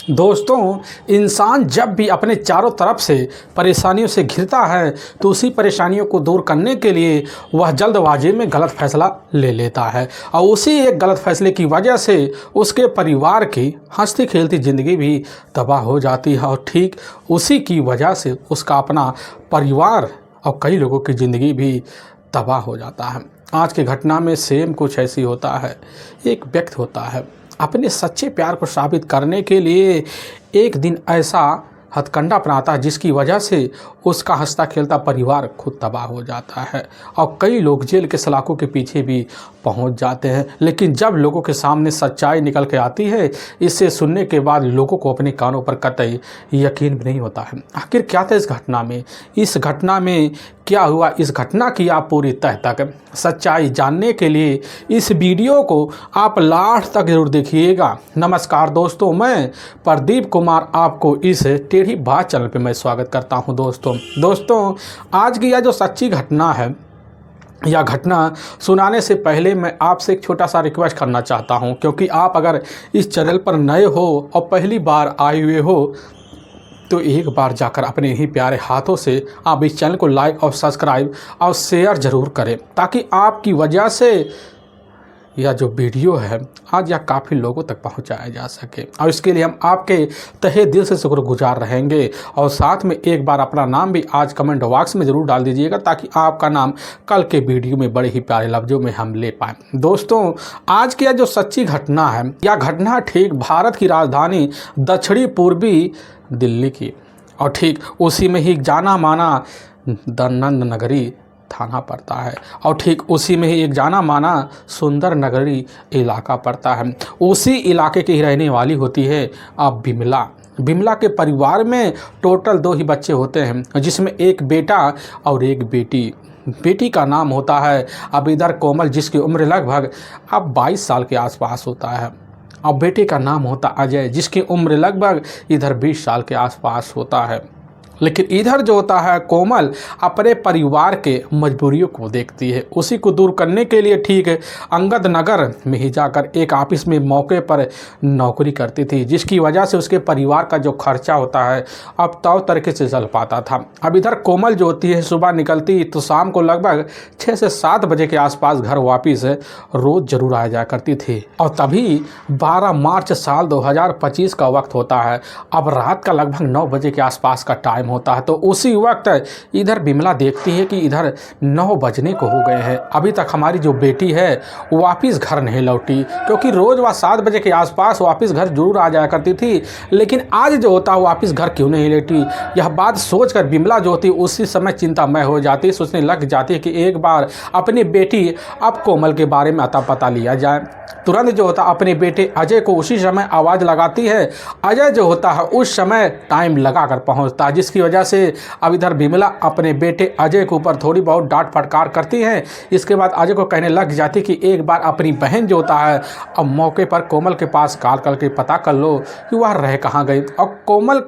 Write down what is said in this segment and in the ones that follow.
दोस्तों, इंसान जब भी अपने चारों तरफ से परेशानियों से घिरता है तो उसी परेशानियों को दूर करने के लिए वह जल्दबाजी में गलत फैसला ले लेता है और उसी एक गलत फैसले की वजह से उसके परिवार की हंसती खेलती ज़िंदगी भी तबाह हो जाती है और ठीक उसी की वजह से उसका अपना परिवार और कई लोगों की ज़िंदगी भी तबाह हो जाता है। आज की घटना में सेम कुछ ऐसी होता है। एक व्यक्ति होता है, अपने सच्चे प्यार को साबित करने के लिए एक दिन ऐसा हथकंडा अपनाता है जिसकी वजह से उसका हंसता खेलता परिवार खुद तबाह हो जाता है और कई लोग जेल के सलाखों के पीछे भी पहुंच जाते हैं। लेकिन जब लोगों के सामने सच्चाई निकल के आती है, इसे सुनने के बाद लोगों को अपने कानों पर कतई यकीन भी नहीं होता है। आखिर क्या था इस घटना में क्या हुआ, इस घटना की आप पूरी तह तक सच्चाई जानने के लिए इस वीडियो को आप लास्ट तक जरूर देखिएगा। नमस्कार दोस्तों, मैं प्रदीप कुमार आपको इस टेढ़ी बात चैनल पे मैं स्वागत करता हूं। दोस्तों आज की यह जो सच्ची घटना है, यह घटना सुनाने से पहले मैं आपसे एक छोटा सा रिक्वेस्ट करना चाहता हूं, क्योंकि आप अगर इस चैनल पर नए हो और पहली बार आए हुए हो तो एक बार जाकर अपने ही प्यारे हाथों से आप इस चैनल को लाइक और सब्सक्राइब और शेयर ज़रूर करें, ताकि आपकी वजह से यह जो वीडियो है आज यह काफ़ी लोगों तक पहुंचाया जा सके। और इसके लिए हम आपके तहे दिल से शुक्रगुजार रहेंगे। और साथ में एक बार अपना नाम भी आज कमेंट बॉक्स में ज़रूर डाल दीजिएगा, ताकि आपका नाम कल के वीडियो में बड़े ही प्यारे लफ्ज़ों में हम ले पाएँ। दोस्तों आज की यह जो सच्ची घटना है, यह घटना ठीक भारत की राजधानी दक्षिणी पूर्वी दिल्ली की और ठीक उसी में ही जाना माना दनंद नगरी थाना पड़ता है और ठीक उसी में ही एक जाना माना सुंदर नगरी इलाका पड़ता है। उसी इलाके की ही रहने वाली होती है अब बिमला के परिवार में टोटल 2 ही बच्चे होते हैं, जिसमें एक बेटा और एक बेटी का नाम होता है अब इधर कोमल, जिसकी उम्र लगभग अब 22 साल के आसपास होता है। और बेटे का नाम होता अजय, जिसकी उम्र लगभग इधर 20 साल के आसपास होता है। लेकिन इधर जो होता है कोमल अपने परिवार के मजबूरियों को देखती है। उसी को दूर करने के लिए ठीक अंगद नगर में ही जाकर एक ऑफिस में मौके पर नौकरी करती थी, जिसकी वजह से उसके परिवार का जो खर्चा होता है अब तौर तरीके से चल पाता था। अब इधर कोमल जो होती है सुबह निकलती तो शाम को लगभग 6 से 7 बजे के आसपास घर वापिस रोज़ जरूर आ जाया करती थी। और तभी 12 मार्च साल 2025 का वक्त होता है। अब रात का लगभग 9 बजे के आसपास का टाइम होता है। तो उसी वक्त इधर बिमला देखती है कि इधर 9 बजने को हो गए हैं, अभी तक हमारी जो बेटी है वापस घर नहीं लौटी, क्योंकि रोज़ वह 7 बजे के आसपास वापस घर जरूर आ जाया करती थी। लेकिन आज जो होता है वापस घर क्यों नहीं लौटी, यह बात सोचकर बिमला जो होती उसी समय चिंतामय हो जाती, सोचने लग जाती है कि एक बार अपनी बेटी अब कोमल के बारे में अता पता लिया जाए। तुरंत जो होता अपने बेटे अजय को उसी समय आवाज़ लगाती है। अजय जो होता है उस समय टाइम लगा कर पहुँचता है, जिसकी वजह से अब इधर बिमला अपने बेटे अजय के ऊपर थोड़ी बहुत डांट फटकार करती है। इसके बाद अजय को कहने लग जाती कि एक बार अपनी बहन जो होता है अब मौके पर कोमल के पास कॉल करके पता कर लो कि वह रह कहाँ गई। और कोमल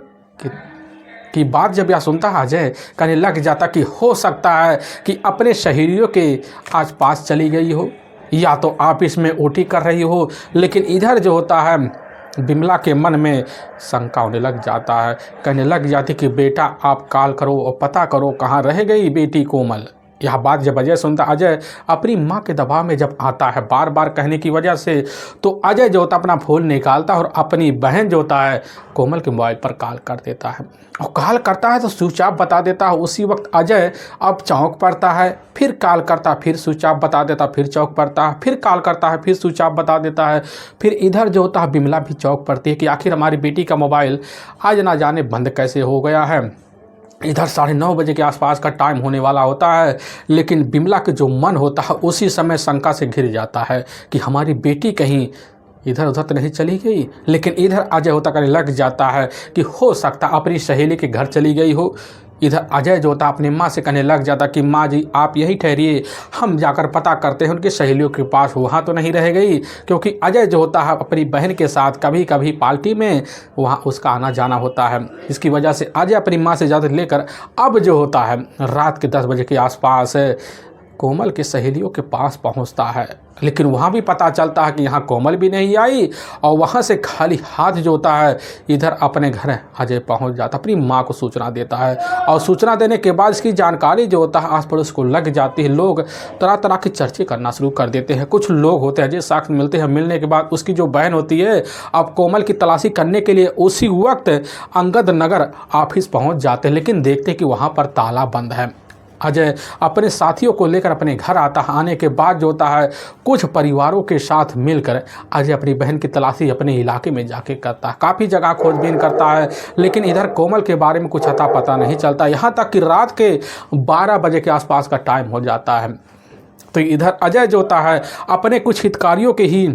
की बात जब यह सुनता है अजय कहने लग जाता कि हो सकता है कि अपने सहेलियों के आसपास चली गई हो या तो आप इसमें ओटी कर रही हो। लेकिन इधर जो होता है बिमला के मन में शंका होने लग जाता है, कहने लग जाती कि बेटा आप कॉल करो और पता करो कहाँ रह गई बेटी कोमल। यह बात जब अजय सुनता, अजय अपनी माँ के दबाव में जब आता है बार बार कहने की वजह से, तो अजय जो होता अपना फ़ोन निकालता है और अपनी बहन जो होता है कोमल के मोबाइल पर कॉल कर देता है। और कॉल करता है तो स्विच ऑफ बता देता है। उसी वक्त अजय अब चौंक पड़ता है, फिर कॉल करता, फिर स्विच ऑफ बता देता, फिर चौंक पड़ता है, फिर कॉल करता है, फिर स्विच ऑफ बता देता है। फिर इधर जो होता है बिमला भी चौंक पड़ती है कि आखिर हमारी बेटी का मोबाइल आज ना जाने बंद कैसे हो गया है। इधर 9:30 बजे के आसपास का टाइम होने वाला होता है, लेकिन बिमला के जो मन होता है उसी समय शंका से घिर जाता है कि हमारी बेटी कहीं इधर उधर तो नहीं चली गई। लेकिन इधर अजय होता करने लग जाता है कि हो सकता अपनी सहेली के घर चली गई हो। इधर अजय जो होता अपनी माँ से कहने लग जाता कि माँ जी आप यहीं ठहरिए, हम जाकर पता करते हैं उनकी सहेलियों के पास वहाँ तो नहीं रह गई। क्योंकि अजय जो होता है अपनी बहन के साथ कभी कभी पार्टी में वहाँ उसका आना जाना होता है। इसकी वजह से अजय अपनी माँ से इजाज़त लेकर अब जो होता है रात के 10 बजे के आसपास कोमल की सहेलियों के पास पहुंचता है, लेकिन वहाँ भी पता चलता है कि यहाँ कोमल भी नहीं आई और वहाँ से खाली हाथ जो होता है इधर अपने घर अजय पहुँच जाता, अपनी माँ को सूचना देता है। और सूचना देने के बाद इसकी जानकारी जो होता है आस पड़ोस को लग जाती है। लोग तरह तरह के चर्चे करना शुरू कर देते हैं। कुछ लोग होते हैं अजय साक्ष्य मिलते हैं, मिलने के बाद उसकी जो बहन होती है अब कोमल की तलाशी करने के लिए उसी वक्त अंगद नगर ऑफिस पहुँच जाते हैं, लेकिन देखते हैं कि वहाँ पर ताला बंद है। अजय अपने साथियों को लेकर अपने घर आता है। आने के बाद जो होता है कुछ परिवारों के साथ मिलकर अजय अपनी बहन की तलाशी अपने इलाके में जाके करता है। काफ़ी जगह खोजबीन करता है, लेकिन इधर कोमल के बारे में कुछ अता पता नहीं चलता। यहाँ तक कि रात के 12 बजे के आसपास का टाइम हो जाता है। तो इधर अजय जो होता है अपने कुछ हितकारियों के ही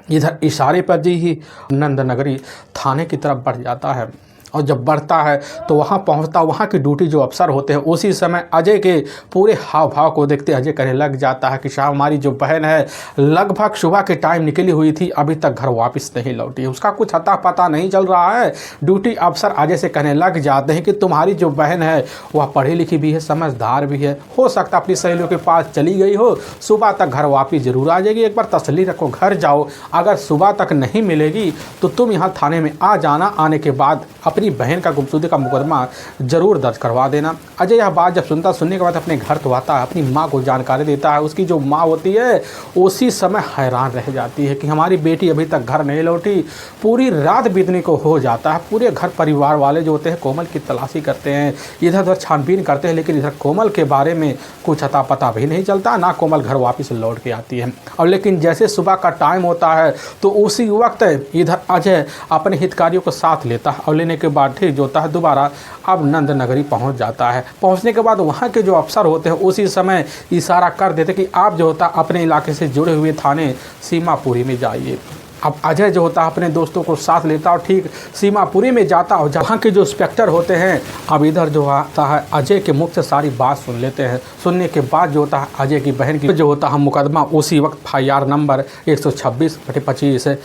इधर इशारे पर जी ही नंदनगरी थाने की तरफ बढ़ जाता है। और जब बढ़ता है तो वहाँ पहुँचता, वहाँ की ड्यूटी जो अफसर होते हैं उसी समय अजय के पूरे हाव भाव को देखते अजय कहने लग जाता है कि साहब हमारी जो बहन है लगभग सुबह के टाइम निकली हुई थी, अभी तक घर वापस नहीं लौटी, उसका कुछ अता पता नहीं चल रहा है। ड्यूटी अफसर अजय से कहने लग जाते हैं कि तुम्हारी जो बहन है वह पढ़ी लिखी भी है, समझदार भी है, हो सकता अपनी सहेलियों के पास चली गई हो, सुबह तक घर वापस जरूर आ जाएगी, एक बार तसल्ली रखो, घर जाओ, अगर सुबह तक नहीं मिलेगी तो तुम यहाँ थाने में आ जाना, आने के बाद अपनी बहन का गुमशुदगी का मुकदमा जरूर दर्ज करवा देना। अजय यह बात जब सुनने के बाद अपने घर तो आता है, अपनी माँ को जानकारी देता है। उसकी जो माँ होती है उसी समय हैरान रह जाती है कि हमारी बेटी अभी तक घर नहीं लौटी। पूरी रात बीतने को हो जाता है। पूरे घर परिवार वाले जो होते हैं कोमल की तलाशी करते हैं, इधर उधर छानबीन करते हैं, लेकिन इधर कोमल के बारे में कुछ अता पता भी नहीं चलता, ना कोमल घर वापस लौट के आती है। और लेकिन जैसे सुबह का टाइम होता है तो उसी वक्त इधर अजय अपने हितकारियों को साथ लेता है और लेने के बाद ठीक जो होता है दोबारा अब नंदनगरी पहुंच जाता है। पहुंचने के बाद वहां के जो अफसर होते हैं उसी समय इशारा कर देते कि आप जो होता अपने इलाके से जुड़े हुए थाने सीमापुरी में जाइए। अब अजय जो होता है अपने दोस्तों को साथ लेता और ठीक सीमापुरी में जाता और जहाँ के जो इंस्पेक्टर होते हैं अब इधर जो आता है अजय के मुख से सारी बात सुन लेते हैं। सुनने के बाद जो होता है अजय की बहन की जो होता है मुकदमा उसी वक्त FIR नंबर 126/25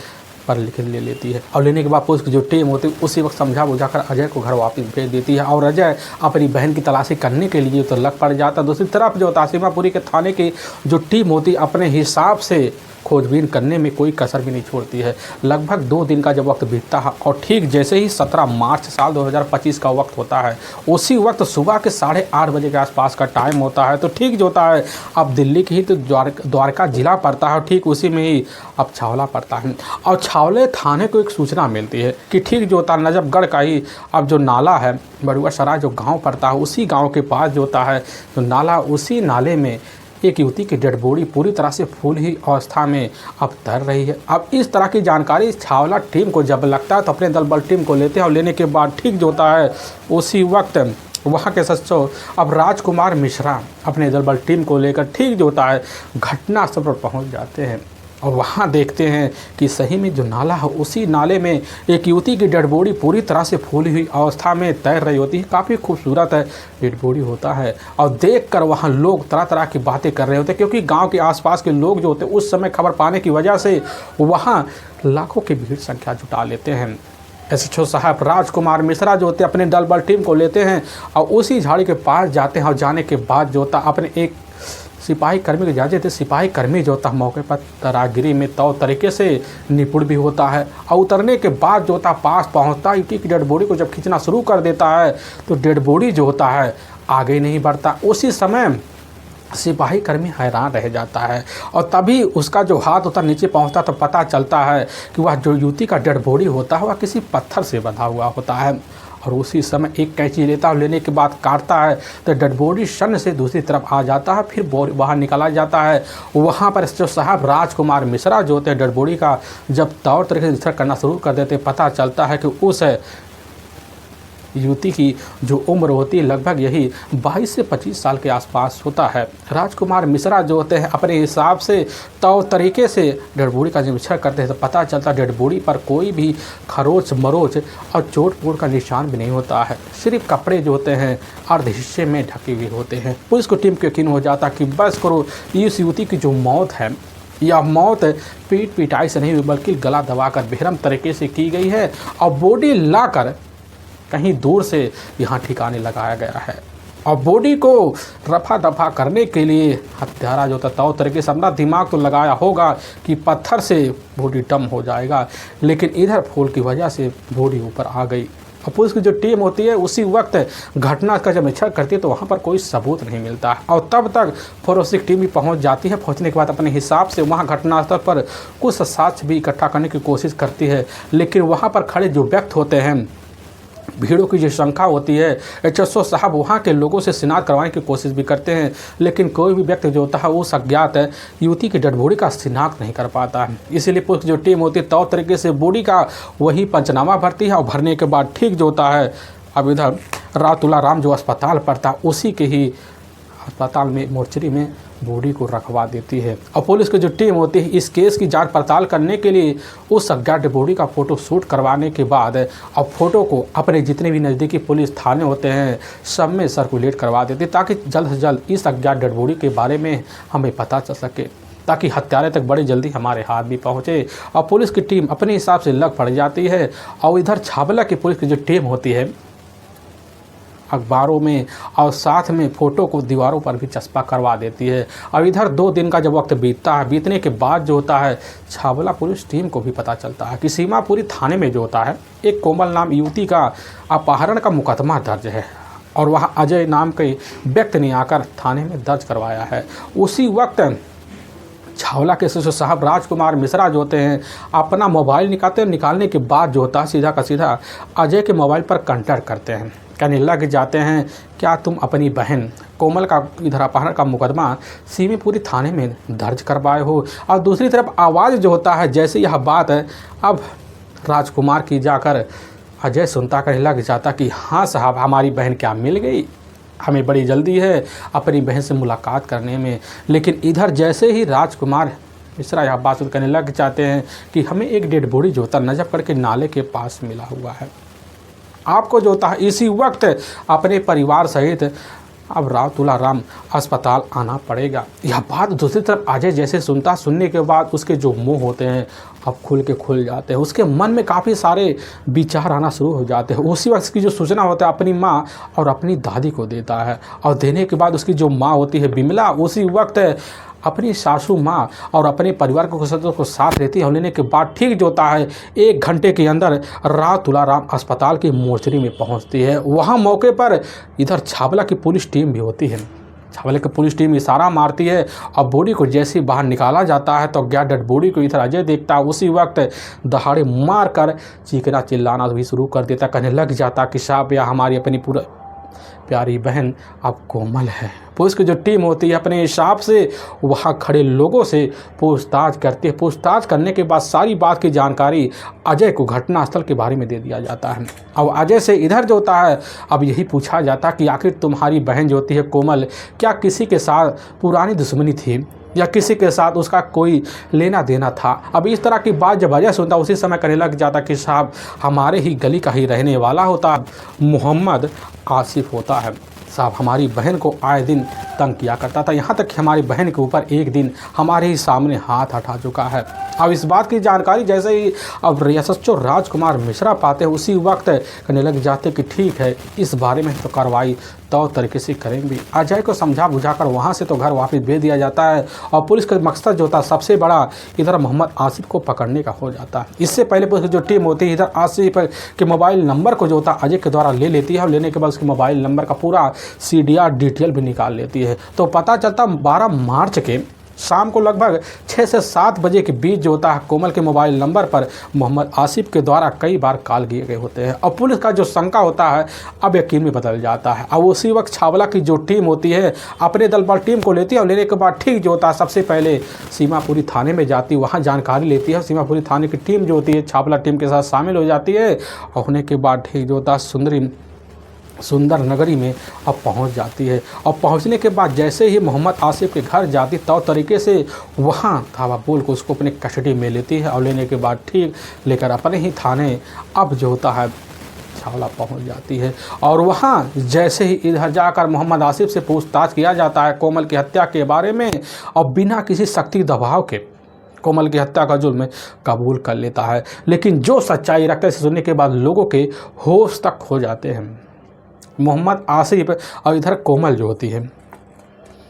पर लिख ले लेती है। और लेने के बाद पुलिस की जो टीम होती है उसी वक्त समझा बुझाकर अजय को घर वापस भेज देती है और अजय अपनी बहन की तलाशी करने के लिए तो लग पड़ जाता। दूसरी तरफ जो होता है सीमापुरी के थाने की जो टीम होती है अपने हिसाब से खोजबीन करने में कोई कसर भी नहीं छोड़ती है। लगभग 2 दिन का जब वक्त बीतता है और ठीक जैसे ही 17 मार्च साल 2025 का वक्त होता है उसी वक्त सुबह के 8:30 बजे के आसपास का टाइम होता है। तो ठीक जो होता है अब दिल्ली की ही तो द्वारका जिला पड़ता है, ठीक उसी में ही अब छावला पड़ता है। और छावले थाने को एक सूचना मिलती है कि ठीक जो होता है नजफगढ़ का ही अब जो नाला है बड़ुआ सराय जो गाँव पड़ता है उसी गाँव के पास जो होता है जो नाला, उसी नाले में एक युवती की डेड बॉडी पूरी तरह से फूल ही अवस्था में अब तैर रही है। अब इस तरह की जानकारी छावला टीम को जब लगता है तो अपने दल बल टीम को लेते हैं और लेने के बाद ठीक जो होता है उसी वक्त वहाँ के सचिव अब राजकुमार मिश्रा अपने दल बल टीम को लेकर ठीक जो होता है घटनास्थल पर पहुँच जाते हैं और वहाँ देखते हैं कि सही में जो नाला है उसी नाले में एक युवती की डेड बॉडी पूरी तरह से फूली हुई अवस्था में तैर रही होती है। काफ़ी खूबसूरत है डेड बॉडी होता है और देखकर वहाँ लोग तरह तरह की बातें कर रहे होते हैं, क्योंकि गांव के आसपास के लोग जो होते हैं उस समय खबर पाने की वजह से वहाँ लाखों की भीड़ संख्या जुटा लेते हैं। SHO साहब राजकुमार मिश्रा जो होते हैं अपने दल बल टीम को लेते हैं और उसी झाड़ी के पास जाते हैं और जाने के बाद जो होता अपने एक सिपाही कर्मी को इजाज़त थे। सिपाही कर्मी जो होता है मौके पर तरागिरी में तौर तरीके से निपुण भी होता है और उतरने के बाद जो होता पास पहुंचता युवती की डेड बॉडी को जब खींचना शुरू कर देता है तो डेड बॉडी जो होता है आगे नहीं बढ़ता। उसी समय सिपाही कर्मी हैरान रह जाता है और तभी उसका जो हाथ होता नीचे पहुंचता तो पता चलता है कि वह जो युवती का डेड बॉडी होता है वह किसी पत्थर से बंधा हुआ होता है। और उसी समय एक कैंची लेता है, लेने के बाद काटता है तो डेड बॉडी शन से दूसरी तरफ आ जाता है, फिर बाहर निकाला जाता है। वहाँ पर जो साहब राजकुमार मिश्रा जो होते हैं डेड बॉडी का जब तौर तरीके से करना शुरू कर देते पता चलता है कि उस युवती की जो उम्र होती है लगभग यही 22 से 25 साल के आसपास होता है। राजकुमार मिश्रा जो होते हैं अपने हिसाब से तौर तरीके से डेड बॉडी का निरीक्षण करते हैं तो पता चलता है डेड बॉडी पर कोई भी खरोच मरोच और चोट पोट का निशान भी नहीं होता है। सिर्फ कपड़े जो होते हैं अर्ध हिस्से में ढके हुए होते हैं। पुलिस को टीम को यकीन हो जाता कि बस करो इस युवती की जो मौत है यह मौत पीट पिटाई से नहीं हुई बल्कि गला दबाकर बेरहम तरीके से की गई है और बॉडी लाकर कहीं दूर से यहाँ ठिकाने लगाया गया है। और बॉडी को रफा दफा करने के लिए हत्यारा जो था तौर तरीके से अपना दिमाग तो लगाया होगा कि पत्थर से बॉडी डम हो जाएगा, लेकिन इधर फूल की वजह से बॉडी ऊपर आ गई। और पुलिस की जो टीम होती है उसी वक्त घटना का जब निरीक्षण करती है तो वहाँ पर कोई सबूत नहीं मिलता है, और तब तक फोरेंसिक टीम भी पहुँच जाती है। पहुँचने के बाद अपने हिसाब से वहाँ घटनास्थल पर कुछ साक्ष्य भी इकट्ठा करने की कोशिश करती है, लेकिन वहाँ पर खड़े जो व्यक्ति होते हैं, भीड़ों की जो संख्या होती है, एचएसओ साहब वहाँ के लोगों से शिनाख्त करवाने की कोशिश भी करते हैं, लेकिन कोई भी व्यक्ति जो होता है उस अज्ञात युवती की डेड बॉडी का शिनाख्त नहीं कर पाता है। इसीलिए पुलिस जो टीम होती है तौर तरीके से बॉडी का वही पंचनामा भरती है, और भरने के बाद ठीक जो होता है अब इधर राव तुलाराम जो अस्पताल पड़ता है उसी के ही अस्पताल में मोर्चरी में बॉडी को रखवा देती है। और पुलिस की जो टीम होती है इस केस की जांच पड़ताल करने के लिए उस अज्ञात बॉडी का फ़ोटो शूट करवाने के बाद और फोटो को अपने जितने भी नज़दीकी पुलिस थाने होते हैं सब में सर्कुलेट करवा देती है, ताकि जल्द से जल्द इस अज्ञात डेड बॉडी के बारे में हमें पता चल सके, ताकि हत्यारे तक बड़ी जल्दी हमारे हाथ भी पहुँचे। और पुलिस की टीम अपने हिसाब से लग पड़ जाती है। और इधर छावला की पुलिस की जो टीम होती है अखबारों में और साथ में फ़ोटो को दीवारों पर भी चस्पा करवा देती है। अब इधर 2 दिन का जब वक्त बीतता है, बीतने के बाद जो होता है छावला पुलिस टीम को भी पता चलता है कि सीमापुरी थाने में जो होता है एक कोमल नाम युवती का अपहरण का मुकदमा दर्ज है, और वह अजय नाम के व्यक्ति ने आकर थाने में दर्ज करवाया है। उसी वक्त छावला के एसएसओ साहब राजकुमार मिश्रा जो होते हैं अपना मोबाइल निकालने के बाद जो होता है सीधा का सीधा अजय के मोबाइल पर कांटेक्ट करते हैं, कहने लग जाते हैं क्या तुम अपनी बहन कोमल का इधर अपहरण का मुकदमा सीमापुरी थाने में दर्ज करवाए हो। और दूसरी तरफ आवाज़ जो होता है जैसे यह बात है अब राजकुमार की जाकर अजय सुनता कहने लग जाता कि हाँ साहब हमारी बहन क्या मिल गई, हमें बड़ी जल्दी है अपनी बहन से मुलाकात करने में। लेकिन इधर जैसे ही राजकुमार मिश्रा यह बात कहने लग जाते हैं कि हमें एक डेड बॉडी जो होता नजफ करके नाले के पास मिला हुआ है, आपको जो होता है इसी वक्त अपने परिवार सहित अब राव तुलाराम अस्पताल आना पड़ेगा। यह बात दूसरी तरफ अजय जैसे सुनता, सुनने के बाद उसके जो मुंह होते हैं अब खुल जाते हैं, उसके मन में काफ़ी सारे विचार आना शुरू हो जाते हैं। उसी वक्त की जो सूचना होता है अपनी माँ और अपनी दादी को देता है, और देने के बाद उसकी जो माँ होती है बिमला उसी वक्त अपनी सासू माँ और अपने परिवार के सदस्यों को साथ लेती है, और लेने के बाद ठीक जो होता है 1 घंटे के अंदर राव तुलाराम अस्पताल की मोर्चरी में पहुँचती है। वहाँ मौके पर इधर छावला की पुलिस टीम भी होती है। छावला की पुलिस टीम इशारा मारती है और बॉडी को जैसे ही बाहर निकाला जाता है तो अज्ञात डेड बॉडी को इधर अजय देखता है, उसी वक्त दहाड़े मार कर चीखना चिल्लाना भी शुरू कर देता, कहने लग जाता कि साहब यह हमारी अपनी पूरा प्यारी बहन अब कोमल है। पुलिस की जो टीम होती है अपने हिसाब से वहाँ खड़े लोगों से पूछताछ करती है। पूछताछ करने के बाद सारी बात की जानकारी अजय को घटनास्थल के बारे में दे दिया जाता है। अब अजय से इधर जो होता है अब यही पूछा जाता कि आखिर तुम्हारी बहन जो होती है कोमल क्या किसी के साथ पुरानी दुश्मनी थी या किसी के साथ उसका कोई लेना देना था। अब इस तरह की बात जब अजय सुनता उसी समय कहने लग जाता कि साहब हमारे ही गली का ही रहने वाला होता मोहम्मद आसिफ होता है, साहब हमारी बहन को आए दिन तंग किया करता था, यहाँ तक कि हमारी बहन के ऊपर एक दिन हमारे ही सामने हाथ हटा चुका है। अब इस बात की जानकारी जैसे ही अब एसएसओ राजकुमार मिश्रा पाते हैं उसी वक्त कहने लग जाते कि ठीक है इस बारे में तो कार्रवाई तौर तरीके से करेंगे। अजय को समझा बुझाकर वहाँ से तो घर वापस भेज दिया जाता है, और पुलिस का मकसद जो होता सबसे बड़ा इधर मोहम्मद आसिफ को पकड़ने का हो जाता है। इससे पहले पुलिस की जो टीम होती है इधर आसिफ के मोबाइल नंबर को जो होता अजय के द्वारा ले लेती है, और लेने के बाद उसके मोबाइल नंबर का पूरा CDR डिटेल भी निकाल लेती है। तो पता चलता 12 मार्च के शाम को लगभग 6 से 7 बजे के बीच जो होता है कोमल के मोबाइल नंबर पर मोहम्मद आसिफ के द्वारा कई बार कॉल किए गए होते हैं, और पुलिस का जो शंका होता है अब यकीन में बदल जाता है। और उसी वक्त छावला की जो टीम होती है अपने दल बल टीम को लेती है, और लेने के बाद ठीक जो होता है सबसे पहले सीमापुरी थाने में जाती है, वहाँ जानकारी लेती है। सीमापुरी थाने की टीम जो होती है छावला टीम के साथ शामिल हो जाती है, और होने के बाद ठीक जो होता है सुंदर नगरी में अब पहुंच जाती है। और पहुंचने के बाद जैसे ही मोहम्मद आसिफ के घर जाती तो तरीके से वहां धावा बोल को उसको अपने कस्टडी में लेती है, और लेने के बाद ठीक लेकर अपने ही थाने अब जो होता है छावला पहुंच जाती है। और वहां जैसे ही इधर जाकर मोहम्मद आसिफ से पूछताछ किया जाता है कोमल की हत्या के बारे में, और बिना किसी शक्ति दबाव के कोमल की हत्या का जुर्म कबूल कर लेता है। लेकिन जो सच्चाई रखते से सुनने के बाद लोगों के होश तक खो जाते हैं। मोहम्मद आसिफ और इधर कोमल जो होती है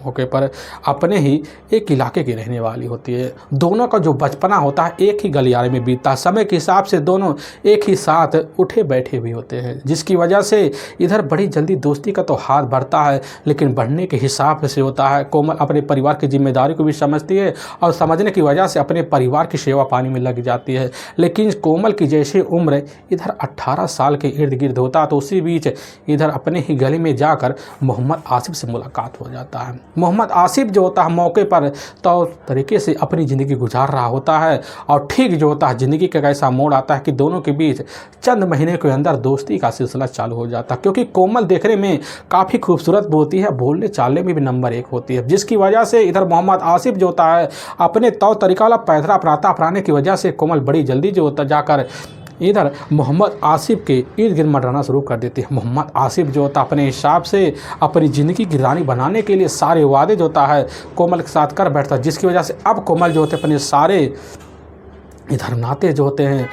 मौके पर अपने ही एक इलाके की रहने वाली होती है। दोनों का जो बचपना होता है एक ही गलियारे में बीतता है। समय के हिसाब से दोनों एक ही साथ उठे बैठे भी होते हैं, जिसकी वजह से इधर बड़ी जल्दी दोस्ती का तो हाथ बढ़ता है, लेकिन बढ़ने के हिसाब से होता है। कोमल अपने परिवार की जिम्मेदारी को भी समझती है और समझने की वजह से अपने परिवार की सेवा पानी में लग जाती है। लेकिन कोमल की जैसे उम्र इधर 18 साल के इर्द गिर्द होता है, तो उसी बीच इधर अपने ही गली में जाकर मोहम्मद आसिफ से मुलाकात हो जाता है। मोहम्मद आसिफ जो होता है मौके पर तो तरीके से अपनी ज़िंदगी गुजार रहा होता है, और ठीक जो होता है ज़िंदगी का ऐसा मोड़ आता है कि दोनों के बीच चंद महीने के अंदर दोस्ती का सिलसिला चालू हो जाता है। क्योंकि कोमल देखने में काफ़ी खूबसूरत होती है, बोलने चालने में भी नंबर 1 होती है, जिसकी वजह से इधर मोहम्मद आसिफ जो होता है अपने तौर तरीका वाला पैदरा अपनाने की वजह से कोमल बड़ी जल्दी जो होता जाकर इधर मोहम्मद आसिफ के इर्द गिर्द मंडराना शुरू कर देती है। मोहम्मद आसिफ जो होता अपने हिसाब से अपनी ज़िंदगी की रानी बनाने के लिए सारे वादे जो होता है कोमल के साथ कर बैठता है, जिसकी वजह से अब कोमल जो होते हैं अपने सारे इधर नाते जो होते हैं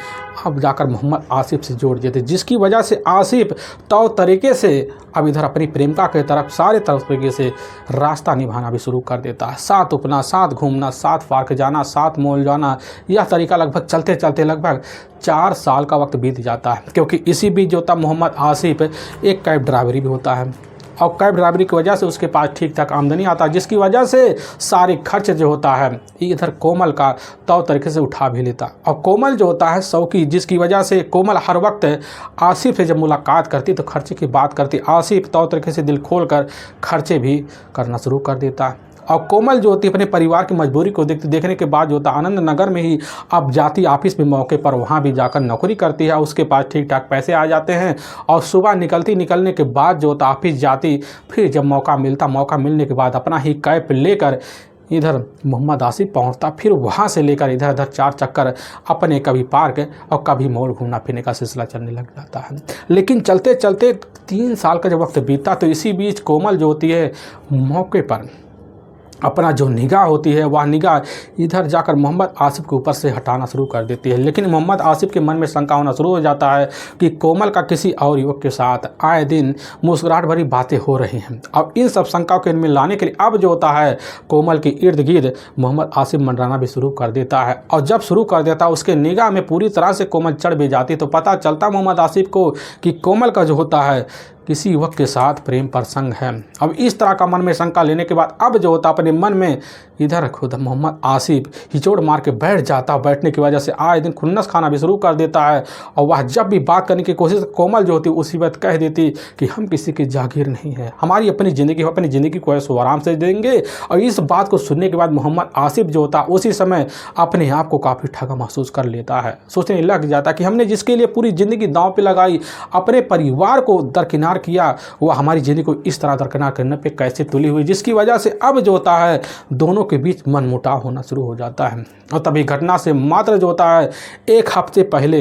अब जाकर मोहम्मद आसिफ से जोड़ देते, जिसकी वजह से आसिफ तो तरीके से अब इधर अपनी प्रेमिका की तरफ सारे तरीके से रास्ता निभाना भी शुरू कर देता है। साथ उठना, साथ घूमना, साथ पार्क जाना, साथ मॉल जाना, यह तरीका लगभग चलते चलते लगभग 4 साल का वक्त बीत जाता है। क्योंकि इसी बीच जो होता मोहम्मद आसिफ एक कैब ड्राइवरी भी होता है, और कैब ड्राइवरी की वजह से उसके पास ठीक ठाक आमदनी आता है, जिसकी वजह से सारे खर्च जो होता है इधर कोमल का तौर तरीके से उठा भी लेता। और कोमल जो होता है शौकी, जिसकी वजह से कोमल हर वक्त आसिफ से जब मुलाकात करती तो खर्चे की बात करती, आसिफ तौर तरीके से दिल खोल कर खर्चे भी करना शुरू कर देता। और कोमल जो होती है अपने परिवार की मजबूरी को देखने के बाद जो होता आनंद नगर में ही अब जाती ऑफिस में मौके पर, वहाँ भी जाकर नौकरी करती है। उसके पास ठीक ठाक पैसे आ जाते हैं, और सुबह निकलने के बाद जो होता ऑफिस जाती, फिर जब मौका मिलने के बाद अपना ही कैब लेकर इधर मोहम्मद आसिफ पहुंचता, फिर वहां से लेकर इधर उधर 4 चक्कर अपने कभी पार्क और कभी मॉल घूमना फिरने का सिलसिला चलने लग जाता है। लेकिन चलते चलते 3 साल का जब वक्त बीतता तो इसी बीच कोमल जो होती है मौके पर अपना जो निगाह होती है वह निगाह इधर जाकर मोहम्मद आसिफ के ऊपर से हटाना शुरू कर देती है। लेकिन मोहम्मद आसिफ के मन में शंका होना शुरू हो जाता है कि कोमल का किसी और युवक के साथ आए दिन मुस्कुराहट भरी बातें हो रही हैं। अब इन सब शंकाओं के इनमें लाने के लिए अब जो होता है कोमल के इर्द गिर्द मोहम्मद आसिफ मंडराना भी शुरू कर देता है, और जब शुरू कर देता है उसके निगाह में पूरी तरह से कोमल चढ़ भी जाती, तो पता चलता मोहम्मद आसिफ को कि कोमल का जो होता है किसी युवक के साथ प्रेम प्रसंग है। अब इस तरह का मन में शंका लेने के बाद अब जो होता अपने मन में इधर खुद मोहम्मद आसिफ हिचोड़ मार के बैठ जाता। बैठने की वजह से आए दिन खुन्नस खाना भी शुरू कर देता है, और वह जब भी बात करने की कोशिश कोमल जो होती उसी वक्त कह देती कि हम किसी की जागीर नहीं है, हमारी अपनी ज़िंदगी को ऐसे आराम से देंगे। और इस बात को सुनने के बाद मोहम्मद आसिफ जो होता उसी समय अपने आप को काफ़ी ठगा महसूस कर लेता है। सोचने लग जाता कि हमने जिसके लिए पूरी ज़िंदगी दांव पे लगाई, अपने परिवार को दरकिनार किया, वह हमारी ज़िंदगी को इस तरह दरकिनार करने पे कैसे तुली हुई, जिसकी वजह से अब जो होता है दोनों के बीच मनमुटाव होना शुरू हो जाता है। और तभी घटना से मात्र जो होता है 1 हफ्ते पहले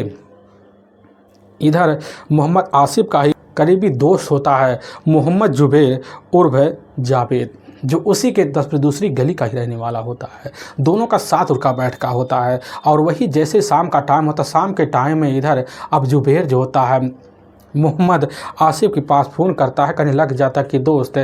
इधर मोहम्मद आसिफ का ही करीबी दोस्त होता है मोहम्मद जुबैर उर्फ जावेद, जो उसी के दूसरी गली का ही रहने वाला होता है। दोनों का साथ उनका बैठका होता है, और वही जैसे शाम का टाइम होता, शाम के टाइम में इधर अब जुबैर जो होता है मोहम्मद आसिफ के पास फ़ोन करता है, कहने लग जाता कि दोस्त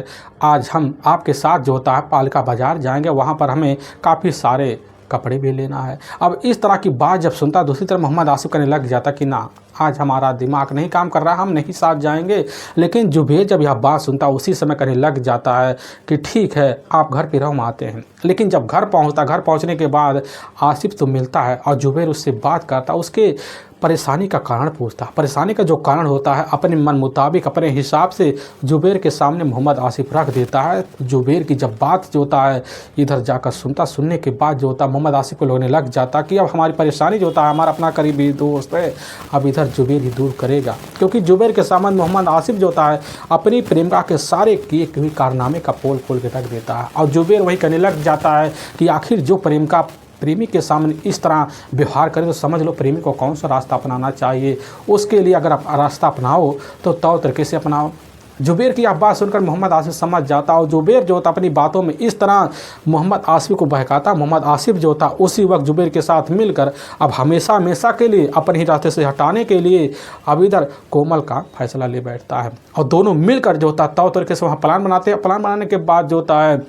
आज हम आपके साथ जो होता है पालिका बाज़ार जाएंगे, वहाँ पर हमें काफ़ी सारे कपड़े भी लेना है। अब इस तरह की बात जब सुनता, दूसरी तरफ मोहम्मद आसिफ कहने लग जाता कि ना, आज हमारा दिमाग नहीं काम कर रहा, हम नहीं साथ जाएंगे। लेकिन जुबैर जब यह बात सुनता उसी समय कहने लग जाता है कि ठीक है आप घर पे रहो, हम आते हैं। लेकिन जब घर पहुंचने के बाद आसिफ तो मिलता है और जुबैर उससे बात करता, उसके परेशानी का कारण पूछता। परेशानी का जो कारण होता है अपने मन मुताबिक अपने हिसाब से जुबैर के सामने मोहम्मद आसिफ रख देता है। जुबैर की जब बात जो होता है इधर जाकर सुनने के बाद जो होता है मोहम्मद आसिफ को लगने लग जाता कि अब हमारी परेशानी जो होता है हमारा अपना करीबी दोस्त है, अब इधर जुबैर ही दूर करेगा। क्योंकि जुबैर के सामने मोहम्मद आसिफ जो होता है अपनी प्रेमिका के सारे किए हुए कारनामे का पोल खोल के रख देता है, और जुबैर वही कहने लग जाता है कि आखिर जो प्रेमिका प्रेमी के सामने इस तरह व्यवहार करें तो समझ लो प्रेमी को कौन सा रास्ता अपनाना चाहिए। उसके लिए अगर आप रास्ता अपनाओ तो तौर तरीके से अपनाओ, जुबैर की यह बात सुनकर मोहम्मद आसिफ समझ जाता और जुबैर जो था अपनी बातों में इस तरह मोहम्मद आसिफ को बहकाता। मोहम्मद आसिफ जो था उसी वक्त जुबैर के साथ मिलकर अब हमेशा हमेशा के लिए अपने ही रास्ते से हटाने के लिए अब इधर कोमल का फैसला ले बैठता है और दोनों मिलकर जो था तौर तरीके से वहाँ प्लान बनाते हैं। प्लान बनाने के बाद जो होता है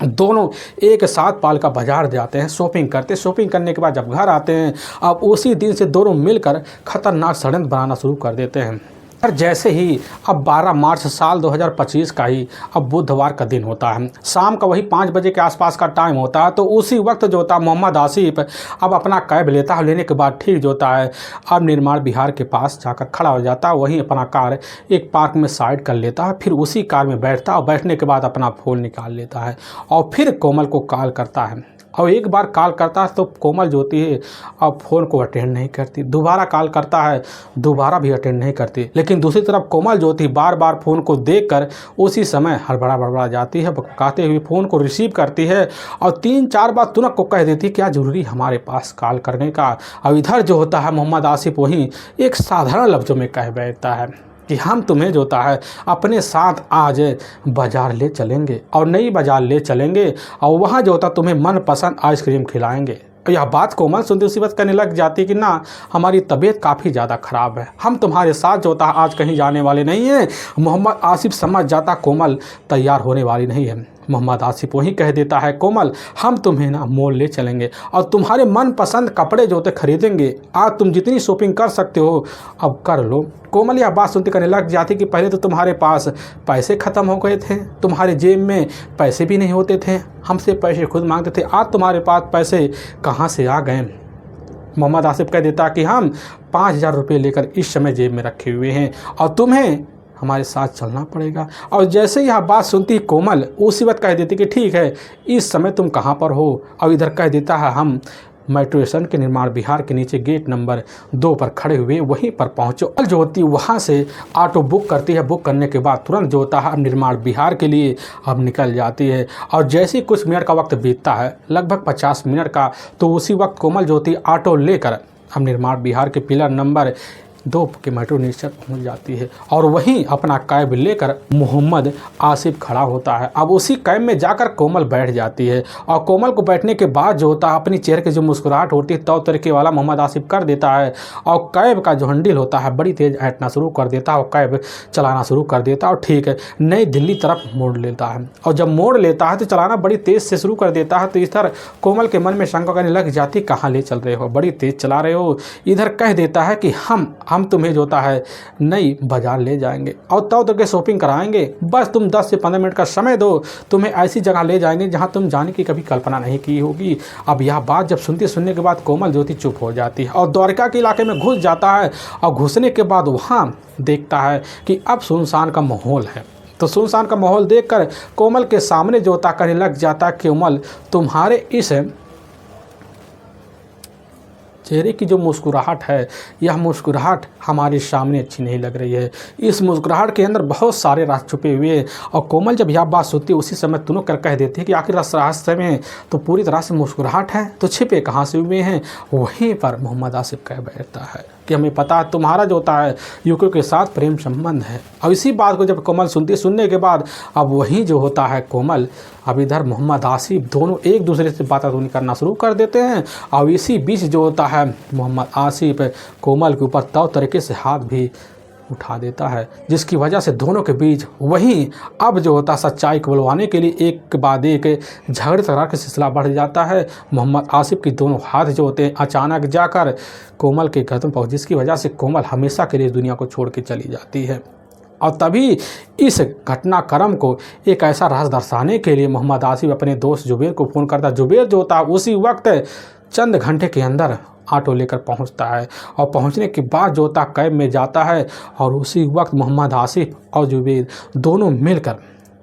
दोनों एक साथ पालका बाजार जाते हैं, शॉपिंग करते हैं। शॉपिंग करने के बाद जब घर आते हैं अब उसी दिन से दोनों मिलकर खतरनाक षड्यंत्र बनाना शुरू कर देते हैं। और जैसे ही अब 12 मार्च साल 2025 का ही अब बुधवार का दिन होता है, शाम का वही 5 बजे के आसपास का टाइम होता है। तो उसी वक्त जो होता है मोहम्मद आसिफ अब अपना कैब लेता है। लेने के बाद ठीक जो होता है अब निर्माण बिहार के पास जाकर खड़ा हो जाता है। वहीं अपना कार एक पार्क में साइड कर लेता है। फिर उसी कार में बैठता है और बैठने के बाद अपना फ़ोन निकाल लेता है और फिर कोमल को कॉल करता है। और एक बार कॉल करता है तो कोमल जो होती है अब फ़ोन को अटेंड नहीं करती। दोबारा कॉल करता है, दोबारा भी अटेंड नहीं करती। लेकिन दूसरी तरफ कोमल जो होती है बार बार फ़ोन को देखकर उसी समय हड़बड़ा जाती है, कहते हुए फ़ोन को रिसीव करती है और 3-4 बार तुरंत को कह देती है क्या ज़रूरी हमारे पास कॉल करने का। अब इधर जो होता है मोहम्मद आसिफ वहीं एक साधारण लफ्ज़ों में कह बैठता है कि हम तुम्हें जो होता है अपने साथ आज बाज़ार ले चलेंगे और नई बाज़ार ले चलेंगे और वहाँ जो होता तुम्हें मनपसंद आइसक्रीम खिलाएंगे। यह बात कोमल सुनते उसी वक्त कहने लग जाती कि ना हमारी तबीयत काफ़ी ज़्यादा ख़राब है, हम तुम्हारे साथ जो होता है आज कहीं जाने वाले नहीं हैं। मोहम्मद आसिफ समझ जाता कोमल तैयार होने वाली नहीं है। मोहम्मद आसिफ वहीं कह देता है कोमल हम तुम्हें ना मॉल ले चलेंगे और तुम्हारे मनपसंद कपड़े जो होते खरीदेंगे। आज तुम जितनी शॉपिंग कर सकते हो अब कर लो। कोमल यह बात सुनते कहने लग जाती कि पहले तो तुम्हारे पास पैसे ख़त्म हो गए थे, तुम्हारे जेब में पैसे भी नहीं होते थे, हमसे पैसे खुद मांगते थे, आज तुम्हारे पास पैसे कहाँ से आ गए। मोहम्मद आसिफ कह देता कि हम 5,000 रुपये लेकर इस समय जेब में रखे हुए हैं और तुम्हें हमारे साथ चलना पड़ेगा। और जैसे यह बात सुनती कोमल उसी वक्त कह देती कि ठीक है इस समय तुम कहाँ पर हो। और इधर कह देता है हम मेट्रो स्टेशन के निर्माण बिहार के नीचे गेट नंबर 2 पर खड़े हुए वहीं पर पहुँचो। और जो होती वहाँ से ऑटो बुक करती है। बुक करने के बाद तुरंत जो होता है अब निर्माण बिहार के लिए अब निकल जाती है। और जैसे ही कुछ मिनट का वक्त बीतता है लगभग 50 मिनट का, तो उसी वक्त कोमल जो होती ऑटो लेकर अब निर्माण बिहार के पिलर नंबर 2 के मेट्रो नीचे पहुंच जाती है और वहीं अपना कैब लेकर मोहम्मद आसिफ खड़ा होता है। अब उसी कैब में जाकर कोमल बैठ जाती है और कोमल को बैठने के बाद जो होता है अपनी चेहरे की जो मुस्कुराहट होती है तौर तरीके वाला मोहम्मद आसिफ कर देता है और कैब का जो हैंडल होता है बड़ी तेज़ ऐंठना शुरू कर देता है और कैब चलाना शुरू कर देता है और ठीक है नई दिल्ली तरफ मोड़ लेता है। और जब मोड़ लेता है तो चलाना बड़ी तेज़ से शुरू कर देता है। तो इस तरह कोमल के मन में शंका करने लग जाती कहाँ ले चल रहे हो, बड़ी तेज़ चला रहे हो। इधर कह देता है कि हम तुम्हें जो होता है नई बाजार ले जाएंगे और तब तक शॉपिंग कराएंगे, बस तुम 10 से 15 मिनट का समय दो, तुम्हें ऐसी जगह ले जाएंगे जहां तुम जाने की कभी कल्पना नहीं की होगी। अब यह बात जब सुनने के बाद कोमल ज्योति चुप हो जाती है और द्वारका के इलाके में घुस जाता है। और घुसने के बाद वहां देखता है कि अब सुनसान का माहौल है। तो सुनसान का माहौल देखकर कोमल के सामने जो होता कहने लग जाता कोमल तुम्हारे इस चेहरे की जो मुस्कुराहट है यह मुस्कुराहट हमारे सामने अच्छी नहीं लग रही है, इस मुस्कुराहट के अंदर बहुत सारे राज छुपे हुए हैं। और कोमल जब यह बात सुनती है उसी समय तुनक कर कह देती है कि आखिर रास्ते में तो पूरी तरह से मुस्कुराहट है तो छिपे कहाँ से हुए हैं। वहीं पर मोहम्मद आसिफ कह बैठता है कि हमें पता है तुम्हारा जो होता है यूके के साथ प्रेम संबंध है। और इसी बात को जब कोमल सुनती सुनने के बाद अब वहीं जो होता है कोमल अब इधर मोहम्मद आसिफ दोनों एक दूसरे से बातचीत करना शुरू कर देते हैं। और इसी बीच जो होता है मोहम्मद आसिफ कोमल के ऊपर तौर तरीके से हाथ भी उठा देता है, जिसकी वजह से दोनों के बीच वहीं अब जो होता सच्चाई को बुलवाने के लिए एक के बाद एक झगड़े तकरार का सिलसिला बढ़ जाता है। मोहम्मद आसिफ की दोनों हाथ जो होते हैं अचानक जाकर कोमल के गर्दन पहुँच, जिसकी वजह से कोमल हमेशा के लिए दुनिया को छोड़ के चली जाती है। और तभी इस घटनाक्रम को एक ऐसा राज दर्शाने के लिए मोहम्मद आसिफ अपने दोस्त जुबैर को फ़ोन करता है। जुबैर जो होता है उसी वक्त चंद घंटे के अंदर ऑटो लेकर पहुंचता है और पहुंचने के बाद जो होता कैब में जाता है और उसी वक्त मोहम्मद आसिफ और जुबैर दोनों मिलकर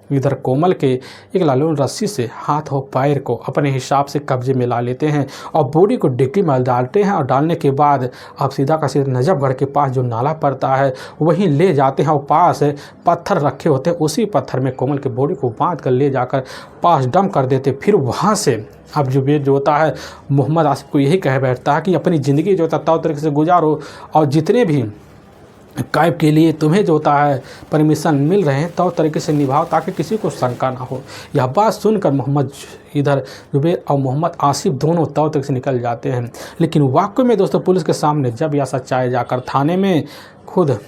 इधर कोमल के एक लालून रस्सी से हाथ और पैर को अपने हिसाब से कब्जे में ला लेते हैं और बॉडी को डिक्की में डालते हैं। और डालने के बाद अब सीधा का सीधा नजफगढ़ के पास जो नाला पड़ता है वहीं ले जाते हैं और पास पत्थर रखे होते हैं, उसी पत्थर में कोमल के बॉडी को बांध कर ले जाकर पास डंप कर देते। फिर वहाँ से अब जुबैर जो होता है मोहम्मद आसिफ को यही कह बैठता है कि अपनी ज़िंदगी जो होता है तौर तरीके से गुजारो और जितने भी कैब के लिए तुम्हें जो होता है परमिशन मिल रहे हैं तो तरीके से निभाओ ताकि किसी को शंका ना हो। यह बात सुनकर मोहम्मद इधर जुबैर और मोहम्मद आसिफ दोनों तौर तरीके से निकल जाते हैं। लेकिन वाकई में दोस्तों पुलिस के सामने जब यह सच्चाई जाकर थाने में खुद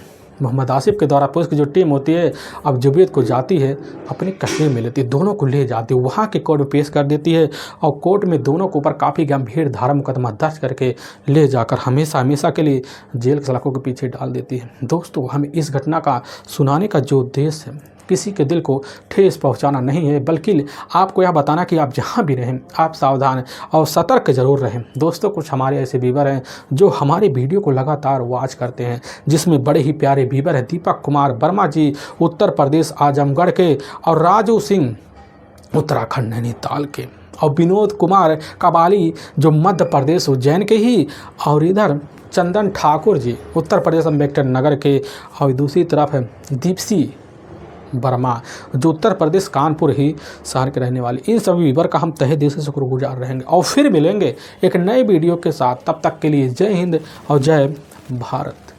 मोहम्मद आसिफ के द्वारा पुलिस की जो टीम होती है अब जुबैर को जाती है अपनी कस्टडी में लेती है, दोनों को ले जाती है, वहाँ के कोर्ट में पेश कर देती है और कोर्ट में दोनों के ऊपर काफ़ी गंभीर धारा मुकदमा दर्ज करके ले जाकर हमेशा हमेशा के लिए जेल की सलाखों के पीछे डाल देती है। दोस्तों हमें इस घटना का सुनाने का जो उद्देश्य है किसी के दिल को ठेस पहुंचाना नहीं है, बल्कि आपको यह बताना कि आप जहां भी रहें आप सावधान और सतर्क जरूर रहें। दोस्तों कुछ हमारे ऐसे व्यूअर हैं जो हमारे वीडियो को लगातार वॉच करते हैं, जिसमें बड़े ही प्यारे व्यूअर हैं दीपक कुमार वर्मा जी उत्तर प्रदेश आजमगढ़ के, और राजू सिंह उत्तराखंड नैनीताल के, और विनोद कुमार कबाली जो मध्य प्रदेश उज्जैन के ही, और इधर चंदन ठाकुर जी उत्तर प्रदेश अम्बेडकर नगर के, और दूसरी तरफ है दीप्सी वर्मा जो उत्तर प्रदेश कानपुर ही शहर के रहने वाले। इन सभी व्यूअर का हम तहे दिल से शुक्रगुजार रहेंगे और फिर मिलेंगे एक नए वीडियो के साथ। तब तक के लिए जय हिंद और जय भारत।